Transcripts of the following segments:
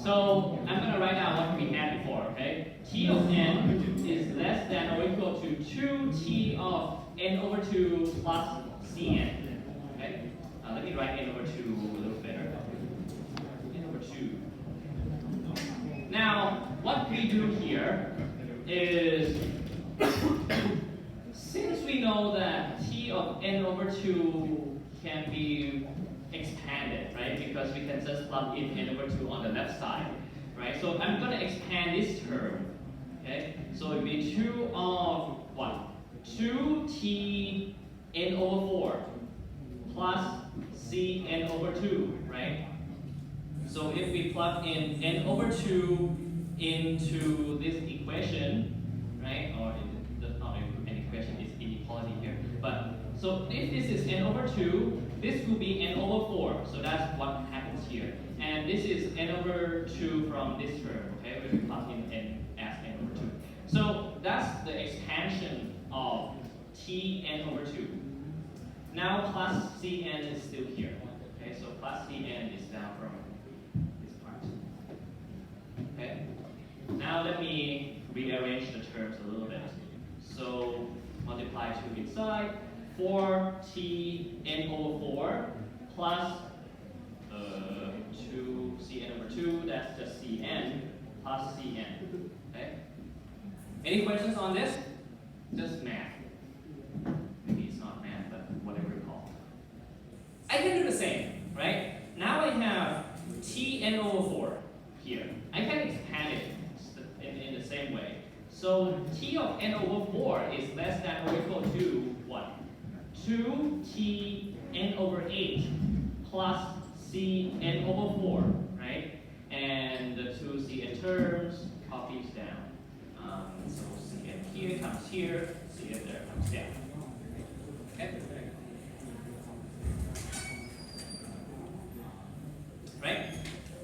So I'm going to write down what we had before, okay? T of n is less than or equal to 2t of n over 2 plus cn, okay? Let me write n over 2 a little better. N over 2. Now, what we do here is, since we know that t of n over 2 can be expanded, right? Because we can just plug in n over 2 on the left side, right? So I'm going to expand this term, okay? So it will be 2 of what? 2t n over 4 plus c n over 2, right? So if we plug in n over 2 into this equation, right? Or it's not an equation, it's inequality here. But so if this is n over 2, this will be n over 4. So that's what happens here. And this is n over 2 from this term, okay? When we plug in n as n over 2. So that's the expansion of t n over 2. Now plus cn is still here. Okay, so plus cn is down from this part. Okay. Now let me rearrange the terms a little bit. So multiply 2 inside. 4t n over 4 plus 2 cn over 2, that's just cn plus cn. Okay? Any questions on this? Just math. Maybe it's not math, but whatever you call it. I can do the same, right? Now I have t n over 4 here. I can expand it in the same way. So t of n over 4 is less than or equal to what? 2t n over 8 plus c n over 4, right? And the two cn terms copies down. So cn here comes here, cn there comes down. Okay? Right?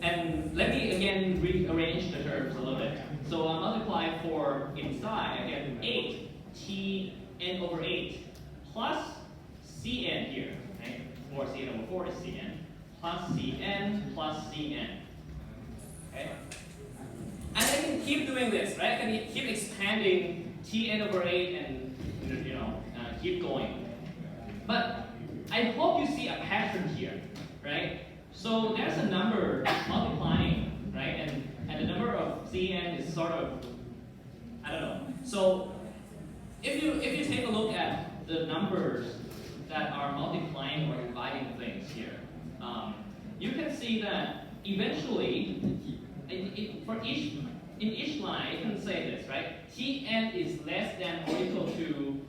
And let me again rearrange the terms a little bit. So I'll multiply 4 inside, I get 8t n over 8 plus cn here, right? 4 cn over 4 is cn, plus cn plus cn. Okay? And I can keep doing this, right? I can keep expanding t n over 8 and keep going. But I hope you see a pattern here, right? So there's a number multiplying, right? And the number of cn is sort of, I don't know. So if you take a look at the numbers that are multiplying or dividing things here, you can see that eventually, in each line, you can say this, right? Tn is less than or equal to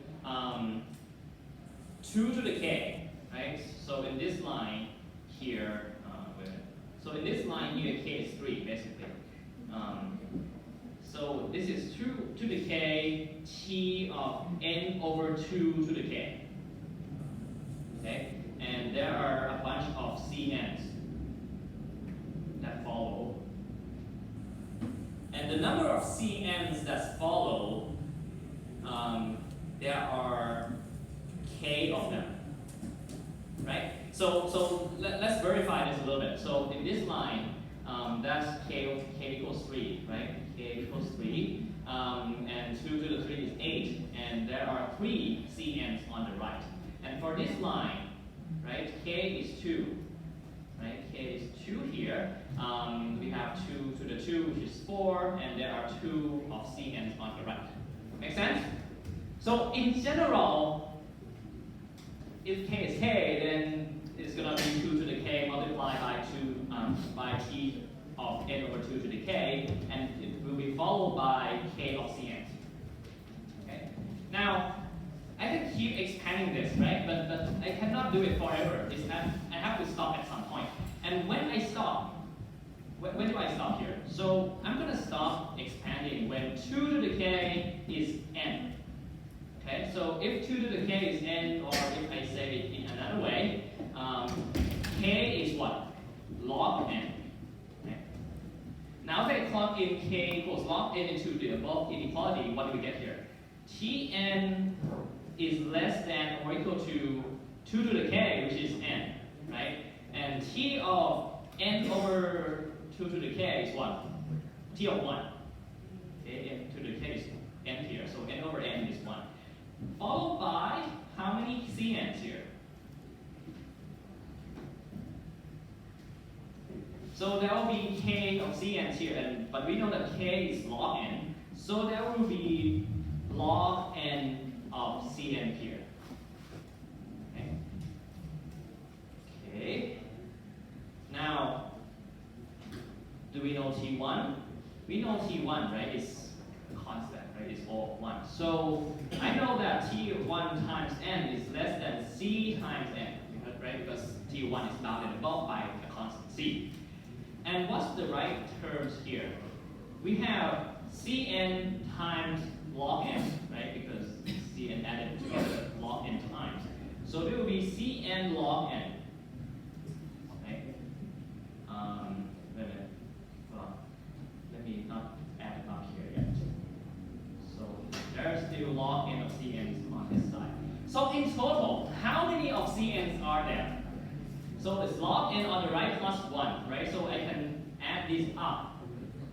2 to the k, right? So in this line here, so in this line here, k is 3 basically. So this is 2 to the k t of n over 2 to the k. Okay? And there are a bunch of cn's that follow. And the number of cn's that follow, there are k of them. Right? So let's verify this a little bit. So in this line, that's k equals 3, right? K equals 3. And 2 to the 3 is 8. And there are 3 cn's on the right. And for this line, right, k is 2. Right? K is 2 here. We have 2 to the 2, which is 4. And there are 2 of cn's on the right. Make sense? So in general, if k is k, then it's going to be 2 to the k multiplied by 2 by t of n over 2 to the k, and it will be followed by k of cn. Okay. Now I can keep expanding this, right? But I cannot do it forever. I have to stop at some point. And when I stop, when do I stop here? So I'm going to stop expanding when 2 to the k is n. Okay, so if 2 to the k is n, or if I say it in another way, k is what? Log n. Okay. Now if I plug in k equals log n into the above inequality, what do we get here? Tn is less than or equal to 2 to the k, which is n, right? And t of n over 2 2 to the k is what? T of 1. Okay, n to the k is n here, so n over n is 1. Followed by how many cn's here? So there will be k of cn's here, but we know that k is log n, so there will be log n of cn here. Okay. Okay. Now, do we know T1? We know T1, right, is constant, right, it's all 1. So I know that T1 times n is less than C times n, right, because T1 is bounded above by a constant C. And what's the right terms here? We have Cn times log n, right, because Cn added together log n times. So it will be Cn log n. Okay. Wait a minute. Well, let me not add it up here yet. So there's still log n of Cn's on this side. So in total, how many of Cn's are there? So it's log n on the right plus 1, right? So I can add these up.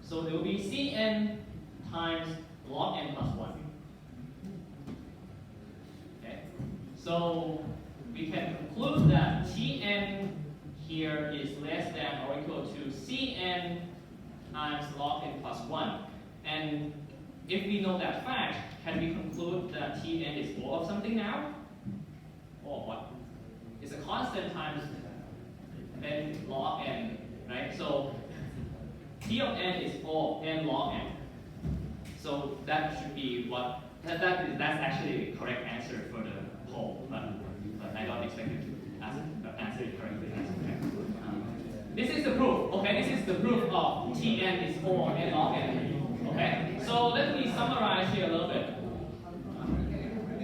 So it will be Cn times log n plus 1. Okay. So we can conclude that Tn here is less than or equal to Cn times log n plus 1. And if we know that fact, can we conclude that Tn is 4 of something now? Or what? It's a constant times n log n, right? So T of n is 4 n log n. So that should be what, that's actually the correct answer for the poll, but I don't expect you to answer it correctly. This is the proof, okay? This is the proof of Tn is 4 n log n, okay? So let me summarize here a little bit.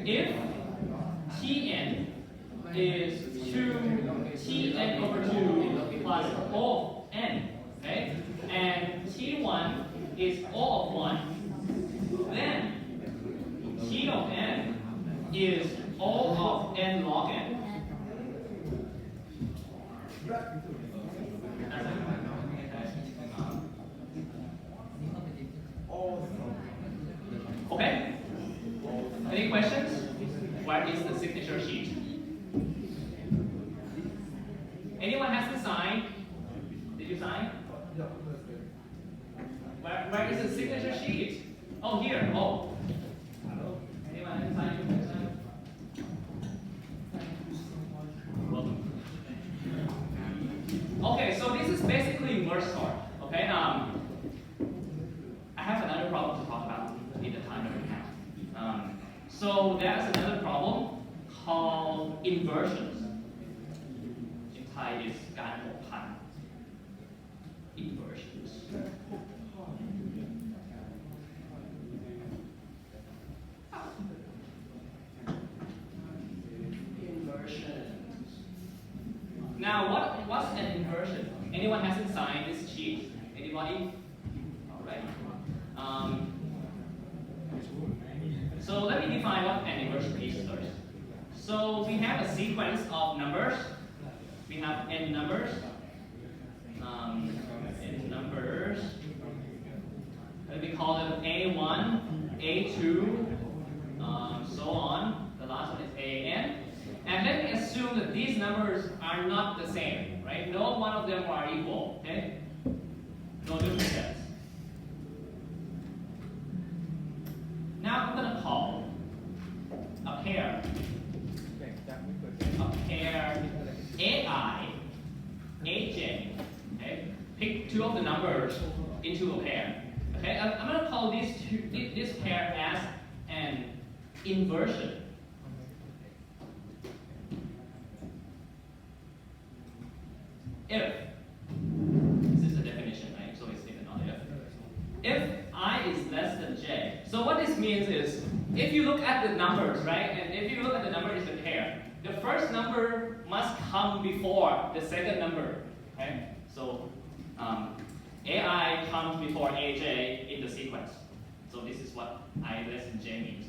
If Tn is 2Tn over 2 plus O of n, okay? And T1 is O of 1, then T of n is O of n log n. Okay? Any questions? Where is the signature sheet? Anyone has to sign? Did you sign? Where is the signature sheet? Oh, here. Oh. Anyone has to sign? Welcome. Okay, so this is basically merge sort. Okay. I have another problem to talk about in the time that we have. So there's another problem called inversions. In Thai is การหกพัน inversions. Inversions. Now, what's an inversion? Anyone hasn't signed this sheet? Anybody? All right. So let me define what an inversion is first. So we have a sequence of numbers. We have n numbers. N numbers. Let me call them A1, A2, so on. The last one is AN. And let me assume that these numbers are not the same, right? No one of them are equal, okay? No duplicates. Now I'm going to call a pair AI, AJ, okay? Pick two of the numbers into a pair. Okay, I'm going to call this pair as an inversion. If, this is the definition, right? So it's even not if I is less than j. So what this means is, if you look at the numbers, right? And if you look at the number is a pair, the first number must come before the second number, okay? So AI comes before AJ in the sequence. So this is what I less than j means.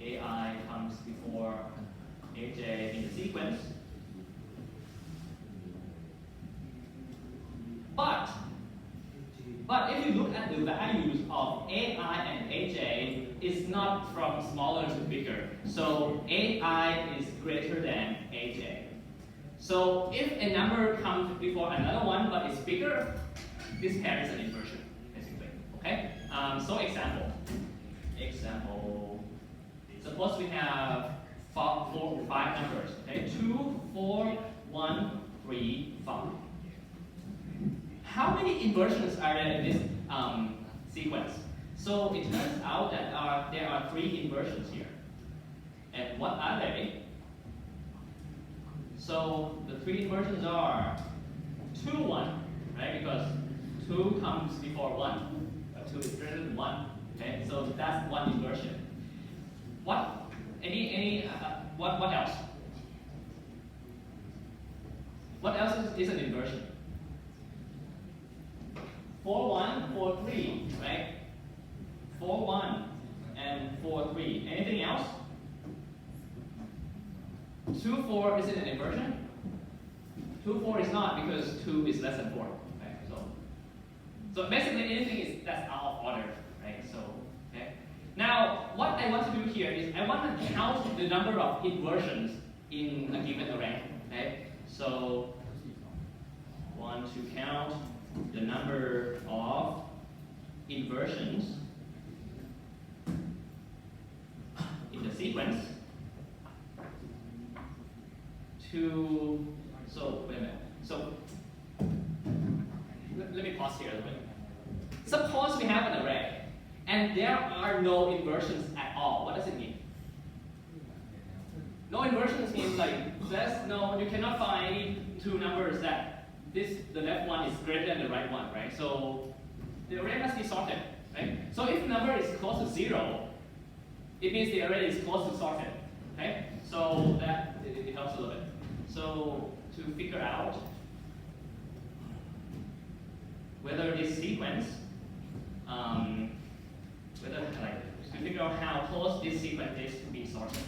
AI comes before AJ in the sequence. at the values of AI and AJ, it's not from smaller to bigger. So AI is greater than AJ. So if a number comes before another one but it's bigger, this pair is an inversion, basically. Okay? So example. Suppose we have five numbers. Okay? 2, 4, 1, 3, 5. How many inversions are there in this sequence? So it turns out that there are 3 inversions here. And what are they? So the 3 inversions are 2, 1, right? Because 2 comes before 1. 2 is greater than 1. Okay, so that's one inversion. What? What else? What else is an inversion? 4, 1, 4, 3, right? 4, 1, and 4, 3. Anything else? 2, 4 is it an inversion? 2, 4 is not because 2 is less than 4. Right? So basically anything that's out of order, right? So okay. Now what I want to do here is I want to count the number of inversions in a given array. Okay? So want to count the number of inversions in the sequence to, so wait a minute. So let me pause here a little bit. Suppose we have an array and there are no inversions at all. What does it mean? No inversions means like you cannot find any 2 numbers that the left one is greater than the right one, right? So the array must be sorted, right? So if the number is close to 0, it means the array is close to sorted, okay? So that it helps a little bit. So to figure out whether this sequence, to figure out how close this sequence is to be sorted.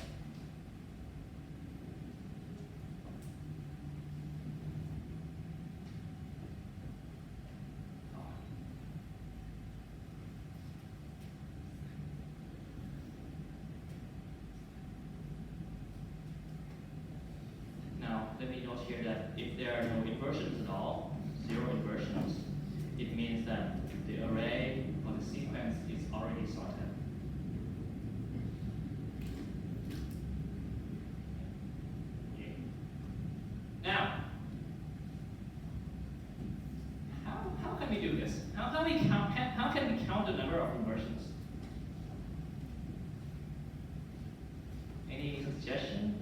Let me note here that if there are no inversions at all, 0 inversions, it means that the array or the sequence is already sorted. Okay. Now, how can we do this? How can we count the number of inversions? Any suggestion?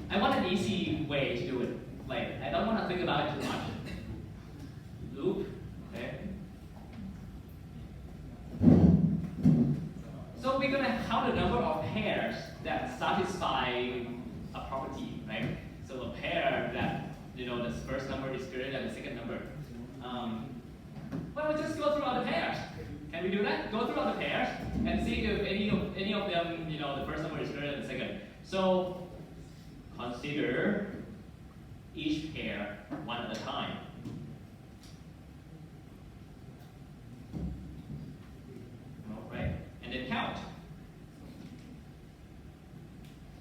I want an easy way to do it. I don't want to think about it too much. Loop, okay. So we're going to count the number of pairs that satisfy a property, right? So a pair that, the first number is greater than the second number. Well, we'll just go through all the pairs. Can we do that? Go through all the pairs and see if any of them, the first number is greater than the second. So consider each pair one at a time. All right, and then count.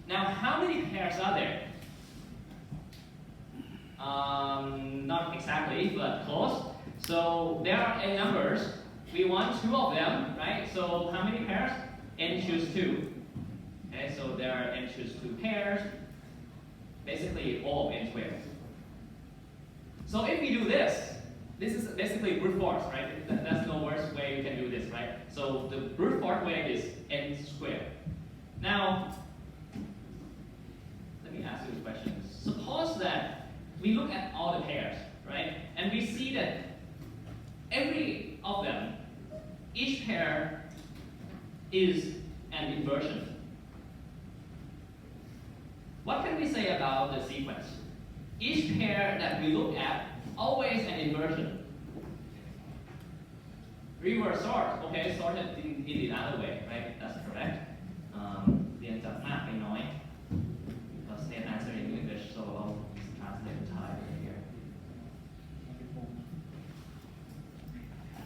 Now, how many pairs are there? Not exactly, but close. So there are n numbers. We want 2 of them, right? So how many pairs? N choose 2. Okay, so there are n choose 2 pairs. Basically all of n squared. So if we do this is basically brute force, right? That's the worst way you can do this, right? So the brute force way is n squared. Now, let me ask you a question. Suppose that we look at all the pairs, right? And we see that every of them, each pair is an inversion. What can we say about the sequence? Each pair that we look at, always an inversion. reverse sort. Okay, sort it in the other way, right? That's correct. เรียนจากมากไปน้อย Because they answer in English, so I'll translate the Thai over here.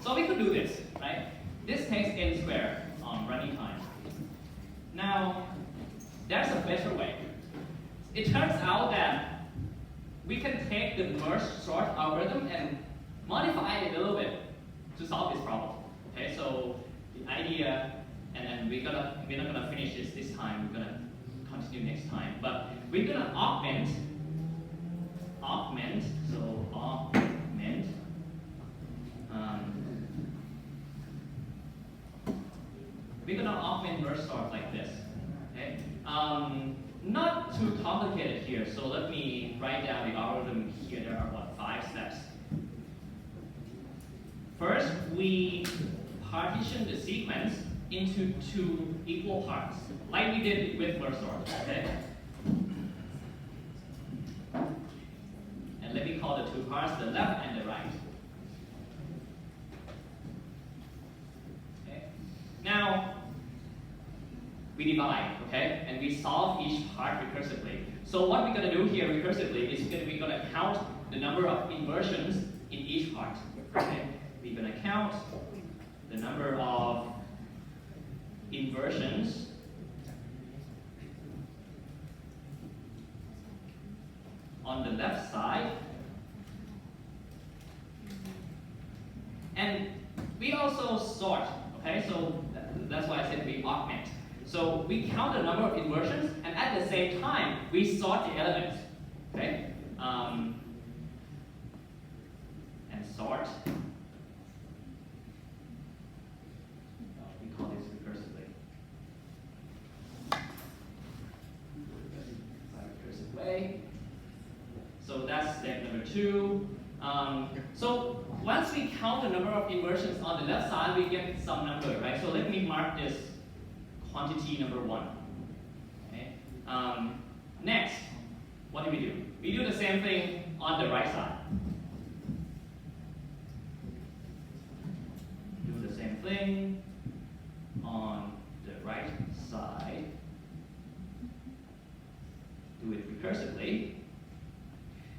So we could do this, right? This takes n squared running time. Now, there's a better way. It turns out that we can take the merge sort algorithm and modify it a little bit to solve this problem. Okay, so the idea, and then we're not gonna finish this time. We're gonna continue next time. But we're gonna augment. So augment. We're gonna augment merge sort like this. Okay. Not too complicated here. So let me write down the algorithm here. There are what 5 steps. First, we partition the sequence into 2 equal parts, like we did with merge sort. Okay. And let me call the 2 parts the left and the right. Okay. Now, we divide, okay, and we solve each part recursively. So what we're going to do here recursively is we're going to count the number of inversions in each part. Okay? We're going to count the number of inversions on the left side, and we also sort. Okay, so that's why I said we augment. So we count the number of inversions, and at the same time, we sort the elements. Okay? And sort. We call this recursively. Recursive way. So that's step number 2. So once we count the number of inversions on the left side, we get some number, right? So let me mark this quantity number 1. Okay. Next, what do? We do the same thing on the right side. Do the same thing on the right side. Do it recursively.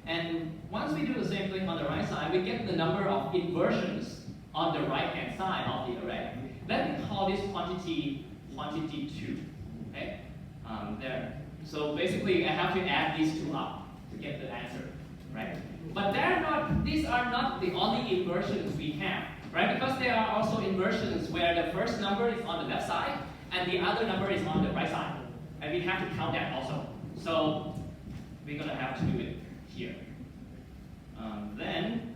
And once we do the same thing on the right side, we get the number of inversions on the right-hand side of the array. Let me call this quantity 2. Okay? There. So basically, I have to add these 2 up to get the answer, right? But these are not the only inversions we have, right? Because there are also inversions where the first number is on the left side and the other number is on the right side, and we have to count that also. So we're gonna have to do it here. Then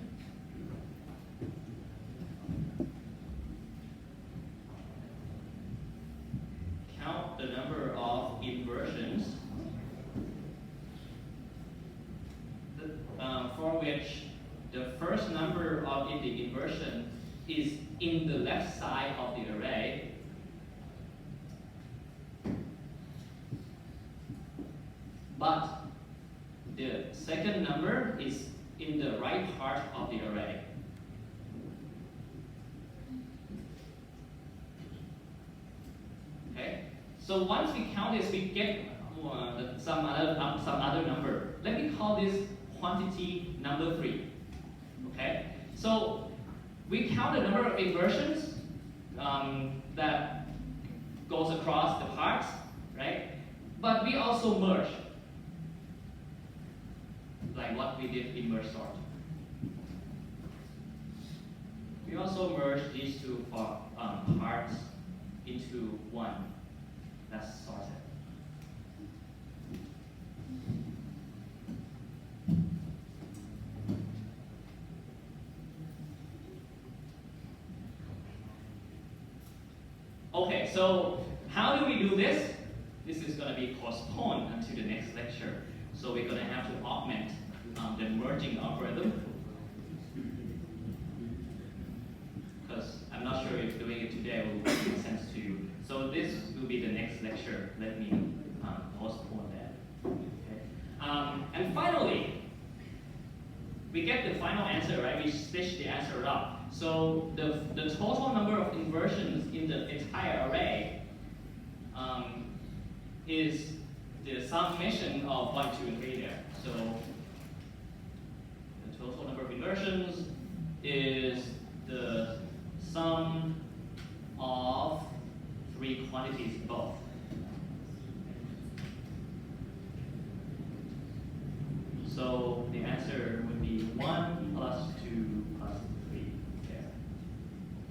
count the number of inversions for which the first number in the inversion is in the left side of the array, but the second number is in the right part of the array. Okay? So once we count this, we get some other number. Let me call this quantity number 3. Okay? So we count the number of inversions that goes across the parts, right? But we also merge, like what we did in merge sort. We also merge these 2 parts into 1 that's sorted. Okay, so how do we do this? This is going to be postponed until the next lecture. So we're going to have to augment the merging algorithm, because I'm not sure if doing it today will make sense to you. So this will be the next lecture. Let me postpone that. Okay. And finally, we get the final answer, right? We stitch the answer up. So the total number of inversions in the entire array is the summation of 1, 2, and 3 there. So the total number of inversions is the sum of 3 quantities above. So the answer would be 1 plus 2 plus 3 there.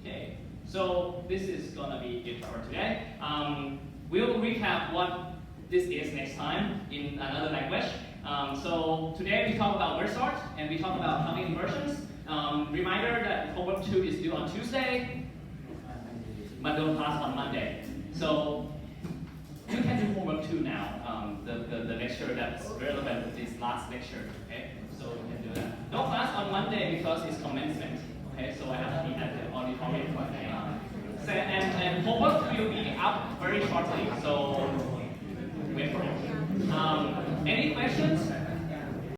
Okay, so this is gonna be it for today. We'll recap what this is next time in another language. So today we talk about word sort and we talk about counting inversions. Reminder that homework 2 is due on Tuesday, but don't pass on Monday. So you can do homework 2 now, the lecture that's relevant with this last lecture, okay? So you can do that. No class on Monday because it's commencement, okay? So I have to be at the auditorium. And homework will be up very shortly, so